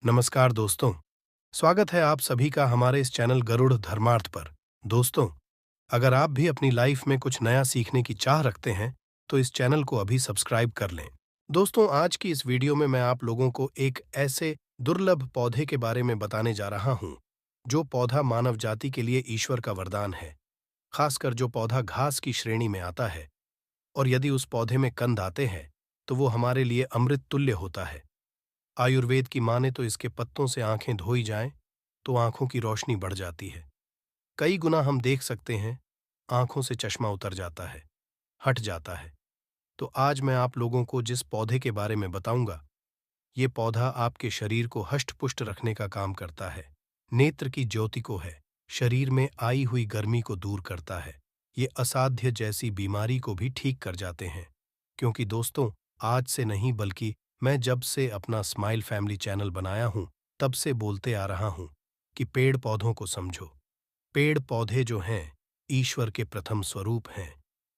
नमस्कार दोस्तों। स्वागत है आप सभी का हमारे इस चैनल गरुड़ धर्मार्थ पर। दोस्तों, अगर आप भी अपनी लाइफ में कुछ नया सीखने की चाह रखते हैं तो इस चैनल को अभी सब्सक्राइब कर लें। दोस्तों, आज की इस वीडियो में मैं आप लोगों को एक ऐसे दुर्लभ पौधे के बारे में बताने जा रहा हूं जो पौधा मानव जाति के लिए ईश्वर का वरदान है। खासकर जो पौधा घास की श्रेणी में आता है, और यदि उस पौधे में कंद आते हैं तो वो हमारे लिए अमृत तुल्य होता है। आयुर्वेद की माने तो इसके पत्तों से आंखें धोई जाएं तो आंखों की रोशनी बढ़ जाती है। कई गुना हम देख सकते हैं, आंखों से चश्मा उतर जाता है, हट जाता है। तो आज मैं आप लोगों को जिस पौधे के बारे में बताऊंगा, ये पौधा आपके शरीर को हष्ट-पुष्ट रखने का काम करता है, नेत्र की ज्योति को है, शरीर में आई हुई गर्मी को दूर करता है। ये असाध्य जैसी बीमारी को भी ठीक कर जाते हैं। क्योंकि दोस्तों, आज से नहीं बल्कि मैं जब से अपना स्माइल फैमिली चैनल बनाया हूं, तब से बोलते आ रहा हूं कि पेड़ पौधों को समझो। पेड़ पौधे जो हैं, ईश्वर के प्रथम स्वरूप हैं।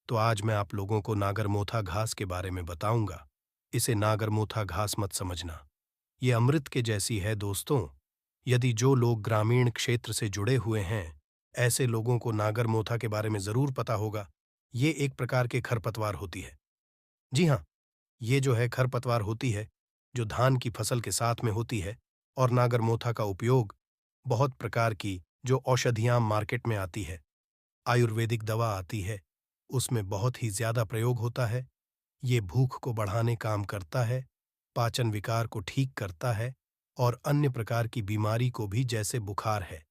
तो आज मैं आप लोगों को नागरमोथा घास के बारे में बताऊंगा। इसे नागरमोथा घास मत समझना, ये अमृत के जैसी है दोस्तों। यदि जो लोग ग्रामीण क्षेत्र से जुड़े हुए हैं, ऐसे लोगों को नागरमोथा के बारे में जरूर पता होगा। ये एक प्रकार के खरपतवार होती है। जी हाँ, ये जो है खरपतवार होती है, जो धान की फसल के साथ में होती है। और नागरमोथा का उपयोग बहुत प्रकार की जो औषधियां मार्केट में आती है, आयुर्वेदिक दवा आती है, उसमें बहुत ही ज्यादा प्रयोग होता है। ये भूख को बढ़ाने काम करता है, पाचन विकार को ठीक करता है, और अन्य प्रकार की बीमारी को भी, जैसे बुखार है,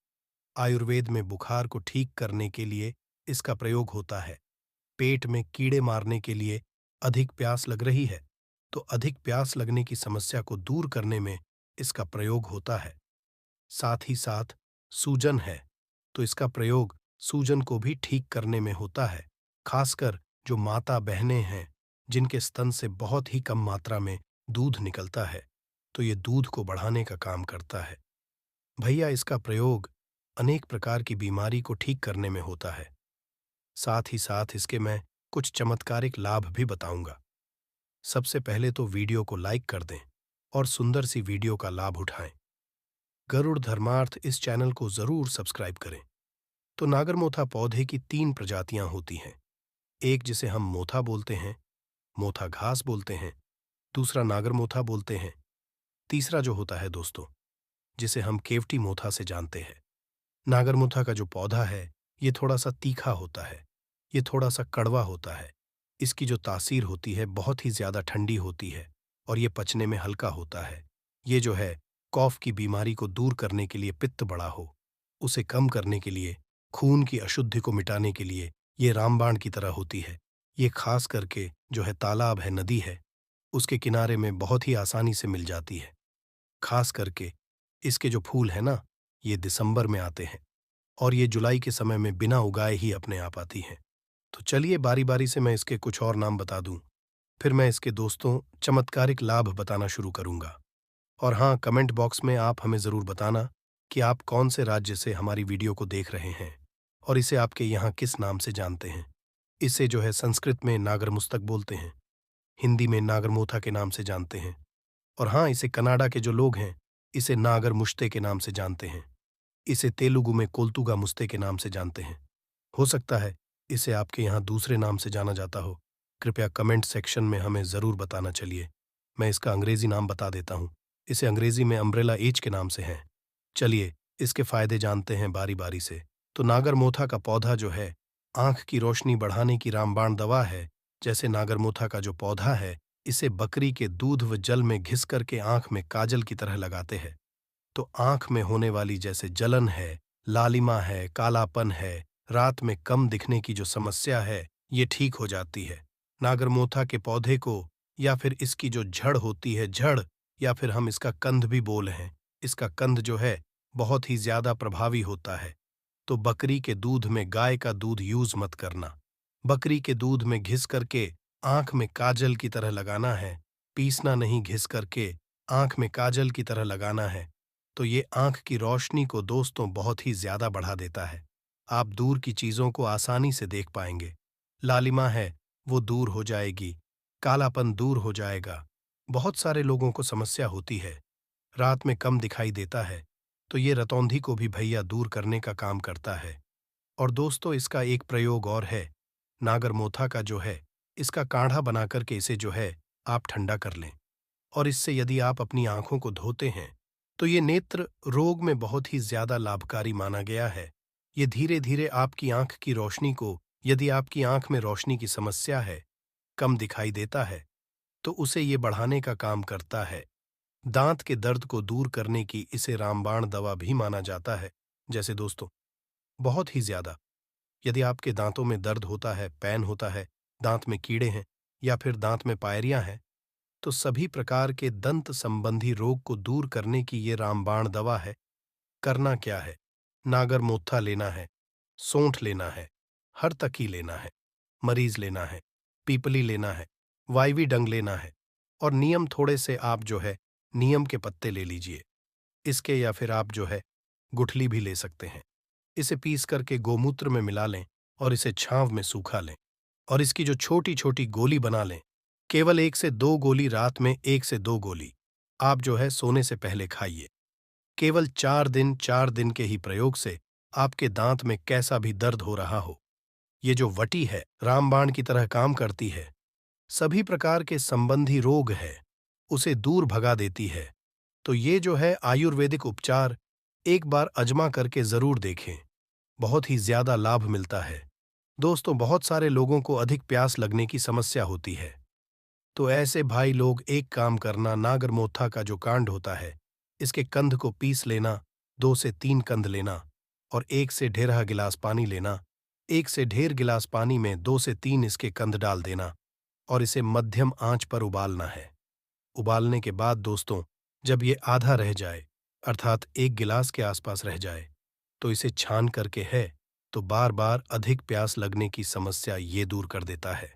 आयुर्वेद में बुखार को ठीक करने के लिए इसका प्रयोग होता है। पेट में कीड़े मारने के लिए अधिक प्यास लग रही है तो अधिक प्यास लगने की समस्या को दूर करने में इसका प्रयोग होता है। साथ ही साथ सूजन है तो इसका प्रयोग सूजन को भी ठीक करने में होता है। खासकर जो माता बहनें हैं, जिनके स्तन से बहुत ही कम मात्रा में दूध निकलता है, तो ये दूध को बढ़ाने का काम करता है। भैया, इसका प्रयोग अनेक प्रकार की बीमारी को ठीक करने में होता है। साथ ही साथ इसके मैं कुछ चमत्कारिक लाभ भी बताऊंगा। सबसे पहले तो वीडियो को लाइक कर दें और सुंदर सी वीडियो का लाभ उठाएं। गरुड़ धर्मार्थ इस चैनल को जरूर सब्सक्राइब करें। तो नागरमोथा पौधे की 3 प्रजातियां होती हैं। एक जिसे हम मोथा बोलते हैं, मोथा घास बोलते हैं, दूसरा नागरमोथा बोलते हैं, तीसरा जो होता है दोस्तों, जिसे हम केवटी मोथा से जानते हैं। नागरमोथा का जो पौधा है, ये थोड़ा सा तीखा होता है, ये थोड़ा सा कड़वा होता है। इसकी जो तासीर होती है बहुत ही ज्यादा ठंडी होती है, और ये पचने में हल्का होता है। ये जो है, कॉफ की बीमारी को दूर करने के लिए, पित्त बड़ा हो उसे कम करने के लिए, खून की अशुद्धि को मिटाने के लिए ये रामबाण की तरह होती है। ये खास करके जो है तालाब है, नदी है, उसके किनारे में बहुत ही आसानी से मिल जाती है। खास करके इसके जो फूल है ना, ये दिसंबर में आते हैं, और ये जुलाई के समय में बिना उगाए ही अपने आप आती हैं। तो चलिए बारी बारी से मैं इसके कुछ और नाम बता दूं, फिर मैं इसके दोस्तों चमत्कारिक लाभ बताना शुरू करूंगा। और हाँ, कमेंट बॉक्स में आप हमें ज़रूर बताना कि आप कौन से राज्य से हमारी वीडियो को देख रहे हैं और इसे आपके यहाँ किस नाम से जानते हैं। इसे जो है संस्कृत में नागरमुस्तक बोलते हैं, हिंदी में नागरमोथा के नाम से जानते हैं, और हाँ, इसे कनाडा के जो लोग हैं, इसे नागर मुश्ते के नाम से जानते हैं। इसे तेलुगु में कोल्तुगा मुस्ते के नाम से जानते हैं। हो सकता है इसे आपके यहाँ दूसरे नाम से जाना जाता हो। कृपया कमेंट सेक्शन में हमें ज़रूर बताना। चलिए, मैं इसका अंग्रेजी नाम बता देता हूँ। इसे अंग्रेजी में अम्ब्रेला एच के नाम से है। चलिए इसके फायदे जानते हैं बारी बारी से। तो नागरमोथा का पौधा जो है, आंख की रोशनी बढ़ाने की रामबाण दवा है। जैसे नागरमोथा का जो पौधा है, इसे बकरी के दूध व जल में घिस करके आंख में काजल की तरह लगाते हैं, तो आंख में होने वाली जैसे जलन है, लालिमा है, कालापन है, रात में कम दिखने की जो समस्या है, ये ठीक हो जाती है। नागरमोथा के पौधे को, या फिर इसकी जो जड़ होती है, जड़, या फिर हम इसका कंद भी बोल हैं, इसका कंद जो है बहुत ही ज्यादा प्रभावी होता है। तो बकरी के दूध में गाय का दूध यूज मत करना। बकरी के दूध में घिस करके आंख में काजल की तरह लगाना है, पीसना नहीं, घिस करके आंख में काजल की तरह लगाना है। तो ये आंख की रोशनी को दोस्तों बहुत ही ज्यादा बढ़ा देता है। आप दूर की चीजों को आसानी से देख पाएंगे। लालिमा है वो दूर हो जाएगी, कालापन दूर हो जाएगा। बहुत सारे लोगों को समस्या होती है, रात में कम दिखाई देता है, तो ये रतौंधी को भी भैया दूर करने का काम करता है। और दोस्तों, इसका एक प्रयोग और है। नागरमोथा का जो है, इसका काढ़ा बना करके इसे जो है आप ठंडा कर लें, और इससे यदि आप अपनी आंखों को धोते हैं तो ये नेत्र रोग में बहुत ही ज्यादा लाभकारी माना गया है। ये धीरे धीरे आपकी आंख की रोशनी को, यदि आपकी आंख में रोशनी की समस्या है, कम दिखाई देता है, तो उसे ये बढ़ाने का काम करता है। दांत के दर्द को दूर करने की इसे रामबाण दवा भी माना जाता है। जैसे दोस्तों, बहुत ही ज्यादा यदि आपके दांतों में दर्द होता है, पैन होता है, दांत में कीड़े हैं या फिर दांत में पायरियां हैं, तो सभी प्रकार के दंत संबंधी रोग को दूर करने की ये रामबाण दवा है। करना क्या है? नागरमोथा लेना है, सोंठ लेना है, हरतकी लेना है, मरीज लेना है, पीपली लेना है, वाइवी डंग लेना है, और नियम थोड़े से आप जो है नीम के पत्ते ले लीजिए इसके, या फिर आप जो है गुठली भी ले सकते हैं। इसे पीस करके गोमूत्र में मिला लें और इसे छांव में सूखा लें, और इसकी जो छोटी छोटी गोली बना लें। केवल 1 से 2 गोली रात में, 1 से 2 गोली आप जो है सोने से पहले खाइए। केवल 4 दिन के ही प्रयोग से आपके दांत में कैसा भी दर्द हो रहा हो, ये जो वटी है रामबाण की तरह काम करती है। सभी प्रकार के संबंधी रोग है उसे दूर भगा देती है। तो ये जो है आयुर्वेदिक उपचार एक बार अजमा करके जरूर देखें, बहुत ही ज्यादा लाभ मिलता है। दोस्तों, बहुत सारे लोगों को अधिक प्यास लगने की समस्या होती है, तो ऐसे भाई लोग एक काम करना, नागरमोथा का जो कांड होता है, इसके कंद को पीस लेना, 2 से 3 कंद लेना, और 1 से 1.5 गिलास पानी लेना। 1 से 1.5 गिलास पानी में 2 से 3 इसके कंद डाल देना, और इसे मध्यम आंच पर उबालना है। उबालने के बाद दोस्तों, जब ये आधा रह जाए, अर्थात 1 गिलास के आसपास रह जाए, तो इसे छान करके है तो बार बार अधिक प्यास लगने की समस्या ये दूर कर देता है।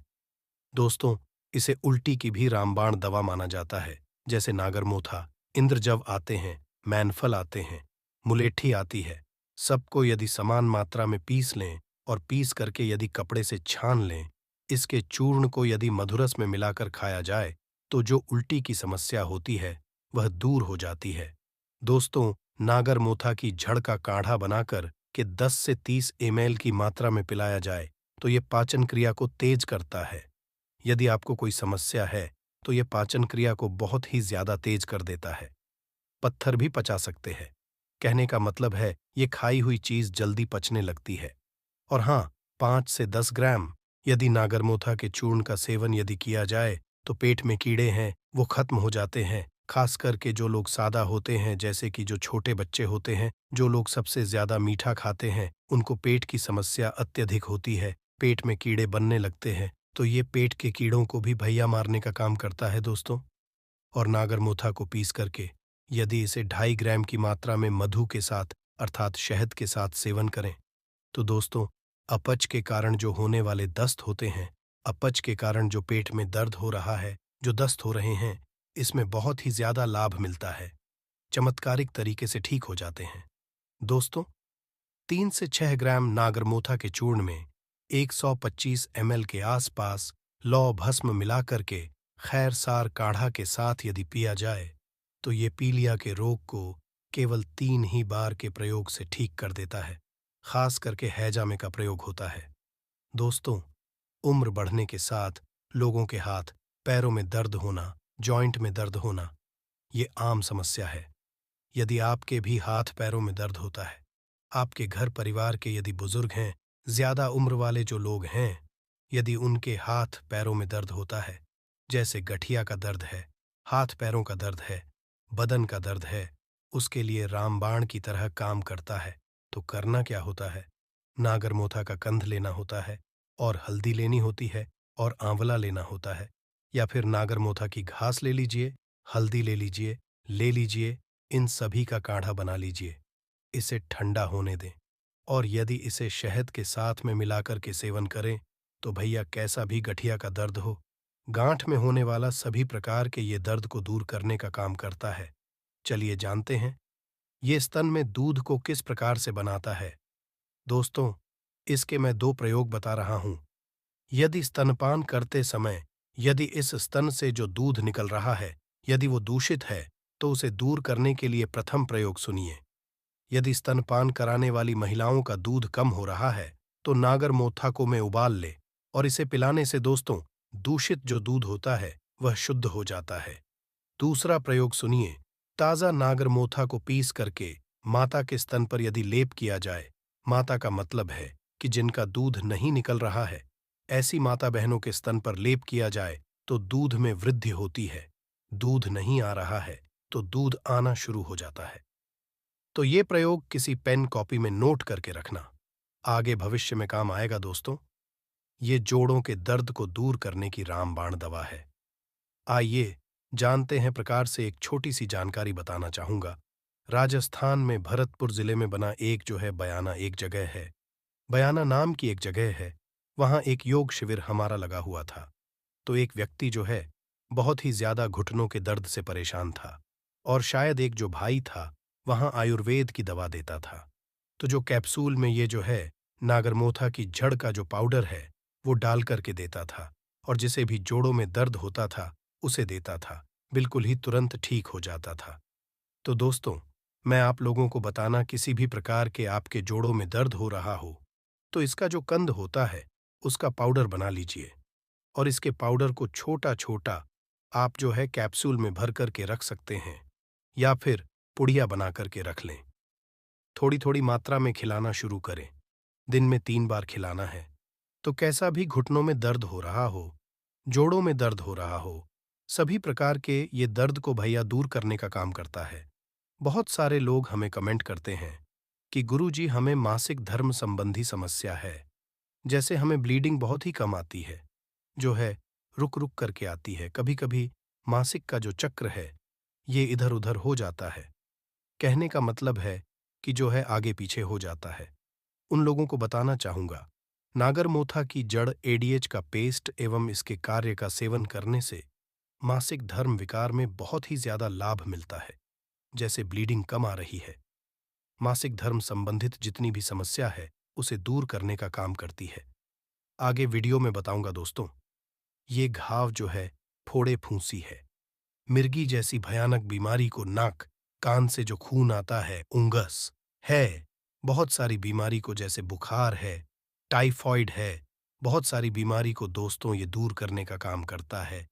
दोस्तों, इसे उल्टी की भी रामबाण दवा माना जाता है। जैसे नागरमोथा, इंद्रजव आते हैं, मैनफल आते हैं, मुलेठी आती है, सबको यदि समान मात्रा में पीस लें और पीस करके यदि कपड़े से छान लें, इसके चूर्ण को यदि मधुरस में मिलाकर खाया जाए, तो जो उल्टी की समस्या होती है वह दूर हो जाती है। दोस्तों, नागरमोथा की जड़ का काढ़ा बनाकर के 10 से 30 ml की मात्रा में पिलाया जाए तो ये पाचन क्रिया को तेज करता है। यदि आपको कोई समस्या है तो ये पाचन क्रिया को बहुत ही ज्यादा तेज कर देता है। पत्थर भी पचा सकते हैं। कहने का मतलब है ये खाई हुई चीज जल्दी पचने लगती है। और हाँ, 5 से 10 ग्राम यदि नागरमोथा के चूर्ण का सेवन यदि किया जाए तो पेट में कीड़े हैं वो खत्म हो जाते हैं। खास करके जो लोग सादा होते हैं, जैसे कि जो छोटे बच्चे होते हैं, जो लोग सबसे ज्यादा मीठा खाते हैं, उनको पेट की समस्या अत्यधिक होती है, पेट में कीड़े बनने लगते हैं, तो ये पेट के कीड़ों को भी भैया मारने का काम करता है दोस्तों। और नागरमोथा को पीस करके यदि इसे 2.5 ग्राम की मात्रा में मधु के साथ, अर्थात शहद के साथ सेवन करें, तो दोस्तों, अपच के कारण जो होने वाले दस्त होते हैं, अपच के कारण जो पेट में दर्द हो रहा है, जो दस्त हो रहे हैं, इसमें बहुत ही ज्यादा लाभ मिलता है। चमत्कारिक तरीके से ठीक हो जाते हैं। दोस्तों, 3 से 6 ग्राम नागरमोथा के चूर्ण में 125 ml के आसपास लौ भस्म मिलाकर के खैरसार काढ़ा के साथ यदि पिया जाए, तो ये पीलिया के रोग को केवल 3 ही बार के प्रयोग से ठीक कर देता है। खास करके हैजामे का प्रयोग होता है। दोस्तों, उम्र बढ़ने के साथ लोगों के हाथ पैरों में दर्द होना, जॉइंट में दर्द होना, ये आम समस्या है। यदि आपके भी हाथ पैरों में दर्द होता है, आपके घर परिवार के यदि बुजुर्ग हैं, ज्यादा उम्र वाले जो लोग हैं, यदि उनके हाथ पैरों में दर्द होता है, जैसे गठिया का दर्द है, हाथ पैरों का दर्द है, बदन का दर्द है, उसके लिए रामबाण की तरह काम करता है। तो करना क्या होता है? नागरमोथा का कंद लेना होता है, और हल्दी लेनी होती है, और आंवला लेना होता है, या फिर नागरमोथा की घास ले लीजिए, हल्दी ले लीजिए, इन सभी का काढ़ा बना लीजिए। इसे ठंडा होने दें, और यदि इसे शहद के साथ में मिलाकर के सेवन करें, तो भैया कैसा भी गठिया का दर्द हो, गांठ में होने वाला सभी प्रकार के ये दर्द को दूर करने का काम करता है। चलिए जानते हैं ये स्तन में दूध को किस प्रकार से बनाता है। दोस्तों, इसके मैं 2 प्रयोग बता रहा हूं। यदि स्तनपान करते समय यदि इस स्तन से जो दूध निकल रहा है, यदि वो दूषित है, तो उसे दूर करने के लिए प्रथम प्रयोग सुनिए। यदि स्तनपान कराने वाली महिलाओं का दूध कम हो रहा है तो नागर मोथा को में उबाल ले और इसे पिलाने से दोस्तों दूषित जो दूध होता है वह शुद्ध हो जाता है। दूसरा प्रयोग सुनिए। ताज़ा नागर मोथा को पीस करके माता के स्तन पर यदि लेप किया जाए, माता का मतलब है कि जिनका दूध नहीं निकल रहा है, ऐसी माता बहनों के स्तन पर लेप किया जाए तो दूध में वृद्धि होती है। दूध नहीं आ रहा है तो दूध आना शुरू हो जाता है। तो ये प्रयोग किसी पेन कॉपी में नोट करके रखना, आगे भविष्य में काम आएगा दोस्तों। ये जोड़ों के दर्द को दूर करने की रामबाण दवा है। आइए जानते हैं प्रकार से। एक छोटी सी जानकारी बताना चाहूंगा। राजस्थान में भरतपुर जिले में बना एक जो है बयाना एक जगह है, बयाना नाम की एक जगह है। वहां एक योग शिविर हमारा लगा हुआ था। तो एक व्यक्ति जो है बहुत ही ज्यादा घुटनों के दर्द से परेशान था और शायद एक जो भाई था वहां आयुर्वेद की दवा देता था। तो जो कैप्सूल में ये जो है नागरमोथा की जड़ का जो पाउडर है वो डाल करके देता था और जिसे भी जोड़ों में दर्द होता था उसे देता था, बिल्कुल ही तुरंत ठीक हो जाता था। तो दोस्तों, मैं आप लोगों को बताना, किसी भी प्रकार के आपके जोड़ों में दर्द हो रहा हो तो इसका जो कंद होता है उसका पाउडर बना लीजिए और इसके पाउडर को छोटा छोटा आप जो है कैप्सूल में भर करके रख सकते हैं या फिर पुड़िया बना करके रख लें। थोड़ी थोड़ी मात्रा में खिलाना शुरू करें। दिन में 3 बार खिलाना है। तो कैसा भी घुटनों में दर्द हो रहा हो, जोड़ों में दर्द हो रहा हो, सभी प्रकार के ये दर्द को भैया दूर करने का काम करता है। बहुत सारे लोग हमें कमेंट करते हैं कि गुरुजी हमें मासिक धर्म संबंधी समस्या है, जैसे हमें ब्लीडिंग बहुत ही कम आती है, जो है रुक रुक करके आती है, कभी कभी मासिक का जो चक्र है ये इधर उधर हो जाता है। कहने का मतलब है कि जो है आगे पीछे हो जाता है। उन लोगों को बताना चाहूंगा, नागरमोथा की जड़ एडीएच का पेस्ट एवं इसके कार्य का सेवन करने से मासिक धर्म विकार में बहुत ही ज्यादा लाभ मिलता है। जैसे ब्लीडिंग कम आ रही है, मासिक धर्म संबंधित जितनी भी समस्या है उसे दूर करने का काम करती है। आगे वीडियो में बताऊंगा दोस्तों। ये घाव जो है फोड़े फूंसी है, मिर्गी जैसी भयानक बीमारी को, नाक कान से जो खून आता है, उंगस है, बहुत सारी बीमारी को जैसे बुखार है, टाइफॉइड है, बहुत सारी बीमारी को दोस्तों ये दूर करने का काम करता है।